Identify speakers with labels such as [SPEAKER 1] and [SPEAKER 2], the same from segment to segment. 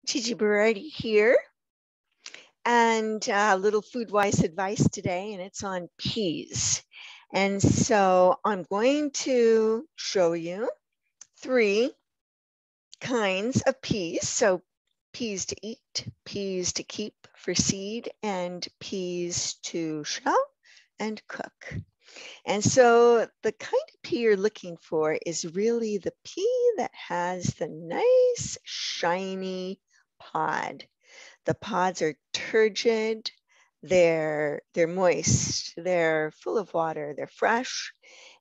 [SPEAKER 1] Gigi Berardi here, and a little FoodWISE advice today, and it's on peas. And so I'm going to show you 3 kinds of peas. So peas to eat, peas to keep for seed, and peas to shell and cook. And so the kind of pea you're looking for is really the pea that has the nice shiny pod. The pods are turgid, they're moist, they're full of water, they're fresh,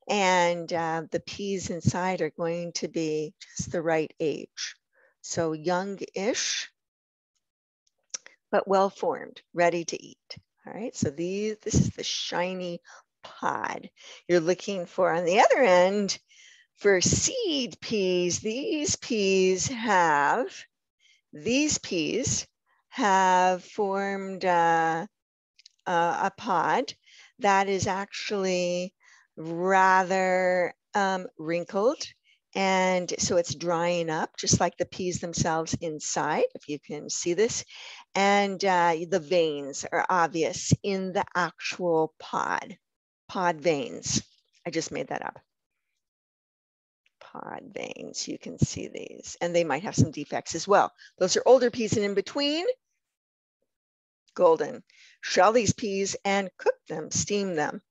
[SPEAKER 1] and the peas inside are going to be just the right age. So young-ish, but well-formed, ready to eat. All right, so this is the shiny pod. You're looking for, on the other end, for seed peas, these peas have formed a pod that is actually rather wrinkled. And so it's drying up, just like the peas themselves inside, if you can see this. And the veins are obvious in the actual pod veins. I just made that up. Pod veins, you can see these, and they might have some defects as well. Those are older peas, and in between, golden. Shell these peas and cook them, steam them,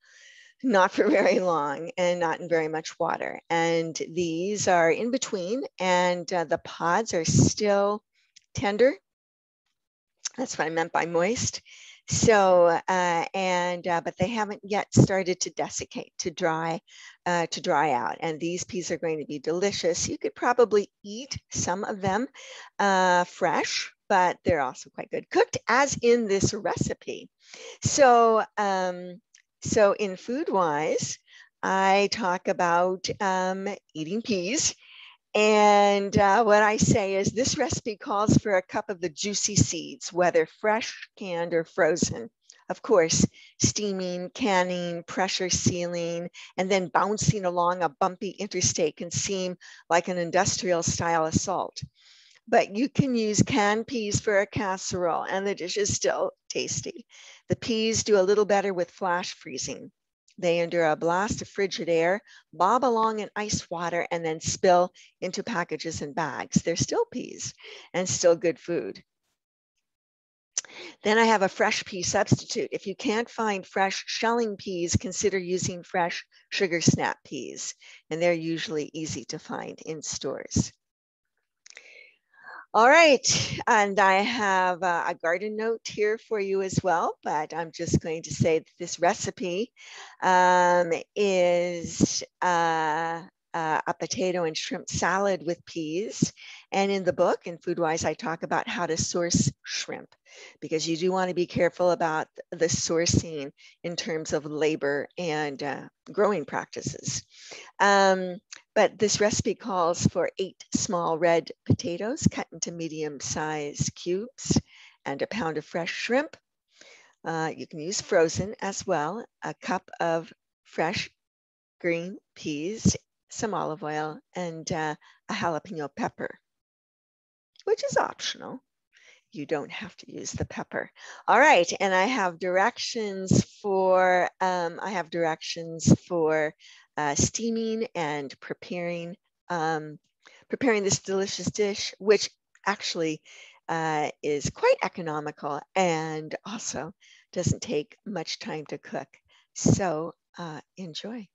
[SPEAKER 1] not for very long and not in very much water. And these are in between, and the pods are still tender. That's what I meant by moist. So, but they haven't yet started to desiccate, to dry out. And these peas are going to be delicious. You could probably eat some of them fresh, but they're also quite good cooked, as in this recipe. So, so in FoodWISE, I talk about eating peas. And what I say is this recipe calls for a cup of the juicy seeds, whether fresh, canned, or frozen. Of course, steaming, canning, pressure sealing, and then bouncing along a bumpy interstate can seem like an industrial style assault. But you can use canned peas for a casserole, and the dish is still tasty. The peas do a little better with flash freezing. They endure a blast of frigid air, bob along in ice water, and then spill into packages and bags. They're still peas and still good food. Then I have a fresh pea substitute. If you can't find fresh shelling peas, consider using fresh sugar snap peas, and they're usually easy to find in stores. All right, and I have a garden note here for you as well, but I'm just going to say that this recipe is a potato and shrimp salad with peas. And in the book, in FoodWISE, I talk about how to source shrimp, because you do want to be careful about the sourcing in terms of labor and growing practices. But this recipe calls for 8 small red potatoes cut into medium-sized cubes and a pound of fresh shrimp. You can use frozen as well, a cup of fresh green peas, some olive oil, and a jalapeno pepper, which is optional. You don't have to use the pepper. All right, and I have directions for steaming and preparing this delicious dish, which actually is quite economical and also doesn't take much time to cook. So enjoy.